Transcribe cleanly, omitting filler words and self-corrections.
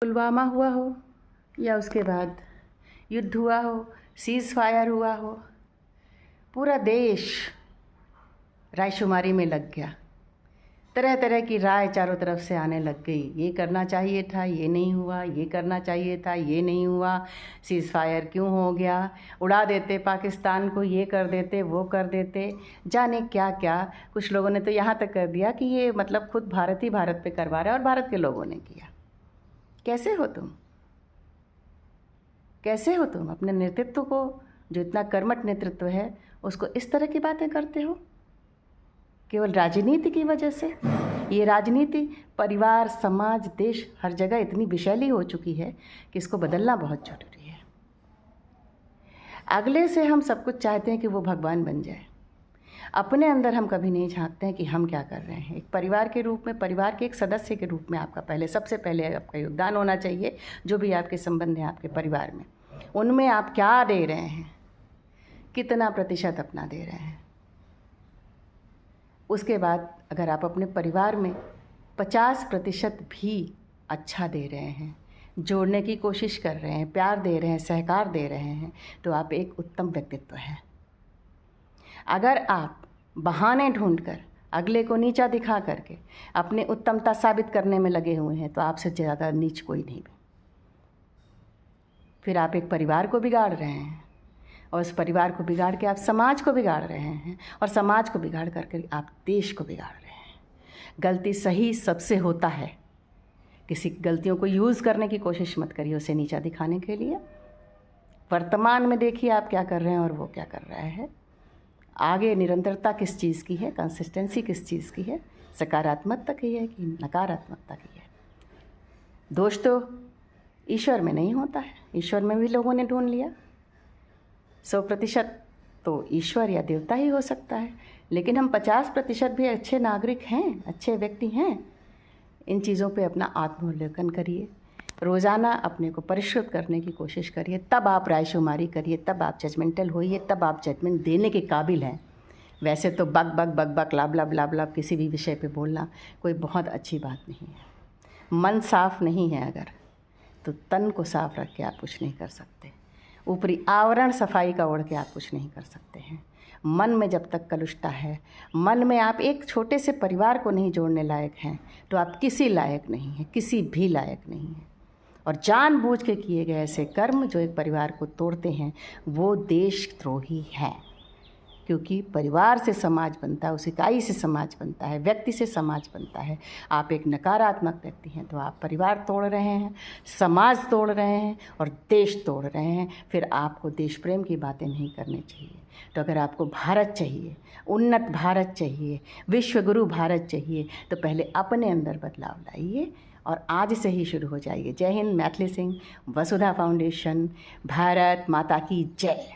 पुलवामा हुआ हो या उसके बाद युद्ध हुआ हो, सीज़ फायर हुआ हो, पूरा देश रायशुमारी में लग गया। तरह तरह की राय चारों तरफ से आने लग गई। ये करना चाहिए था, ये नहीं हुआ, ये करना चाहिए था, ये नहीं हुआ, सीज़ फायर क्यों हो गया, उड़ा देते पाकिस्तान को, ये कर देते, वो कर देते, जाने क्या क्या। कुछ लोगों ने तो यहाँ तक कर दिया कि ये मतलब खुद भारत ही भारत पे करवा रहा है और भारत के लोगों ने किया। कैसे हो तुम? कैसे हो तुम? अपने नेतृत्व को, जो इतना कर्मठ नेतृत्व है, उसको इस तरह की बातें करते हो केवल राजनीति की वजह से। ये राजनीति परिवार, समाज, देश, हर जगह इतनी विषैली हो चुकी है कि इसको बदलना बहुत जरूरी है। अगले से हम सब कुछ चाहते हैं कि वो भगवान बन जाए, अपने अंदर हम कभी नहीं झांकते हैं कि हम क्या कर रहे हैं। एक परिवार के रूप में, परिवार के एक सदस्य के रूप में आपका सबसे पहले आपका योगदान होना चाहिए। जो भी आपके संबंध हैं आपके परिवार में, उनमें आप क्या दे रहे हैं, कितना प्रतिशत अपना दे रहे हैं। उसके बाद अगर आप अपने परिवार में 50% भी अच्छा दे रहे हैं, जोड़ने की कोशिश कर रहे हैं, प्यार दे रहे हैं, सहकार दे रहे हैं, तो आप एक उत्तम व्यक्तित्व हैं। अगर आप बहाने ढूंढकर, अगले को नीचा दिखा करके अपनी उत्तमता साबित करने में लगे हुए हैं, तो आपसे ज़्यादा नीच कोई नहीं। फिर आप एक परिवार को बिगाड़ रहे हैं, और उस परिवार को बिगाड़ के आप समाज को बिगाड़ रहे हैं, और समाज को बिगाड़ करके आप देश को बिगाड़ रहे हैं। गलती सही सबसे होता है। किसी गलतियों को यूज़ करने की कोशिश मत करिए उसे नीचा दिखाने के लिए। वर्तमान में देखिए आप क्या कर रहे हैं और वो क्या कर रहा है। आगे निरंतरता किस चीज़ की है, कंसिस्टेंसी किस चीज़ की है, सकारात्मकता की है कि नकारात्मकता की है। दोष तो ईश्वर में नहीं होता है, ईश्वर में भी लोगों ने ढूंढ लिया। 100% तो ईश्वर या देवता ही हो सकता है, लेकिन हम 50% भी अच्छे नागरिक हैं, अच्छे व्यक्ति हैं। इन चीज़ों पे अपना आत्मोल्लेखन करिए, रोज़ाना अपने को परिष्कृत करने की कोशिश करिए, तब आप रायशुमारी करिए, तब आप जजमेंटल होइए, तब आप जजमेंट देने के काबिल हैं। वैसे तो बक बक बक बक लाभ लाभ लाभ लाभ किसी भी विषय पे बोलना कोई बहुत अच्छी बात नहीं है। मन साफ नहीं है अगर, तो तन को साफ रख के आप कुछ नहीं कर सकते। ऊपरी आवरण सफाई का ओढ़ के आप कुछ नहीं कर सकते हैं। मन में जब तक कलुषता है, मन में आप एक छोटे से परिवार को नहीं जोड़ने लायक हैं, तो आप किसी लायक नहीं हैं, किसी भी लायक नहीं हैं। और जानबूझ के किए गए ऐसे कर्म जो एक परिवार को तोड़ते हैं, वो देशद्रोही हैं। क्योंकि परिवार से समाज बनता है, उस इकाई से समाज बनता है, व्यक्ति से समाज बनता है। आप एक नकारात्मक व्यक्ति हैं तो आप परिवार तोड़ रहे हैं, समाज तोड़ रहे हैं और देश तोड़ रहे हैं। फिर आपको देश प्रेम की बातें नहीं करनी चाहिए। तो अगर आपको भारत चाहिए, उन्नत भारत चाहिए, विश्वगुरु भारत चाहिए, तो पहले अपने अंदर बदलाव लाइए और आज से ही शुरू हो जाइए। जय हिंद। मैथिली सिंह, वसुधा फाउंडेशन। भारत माता की जय।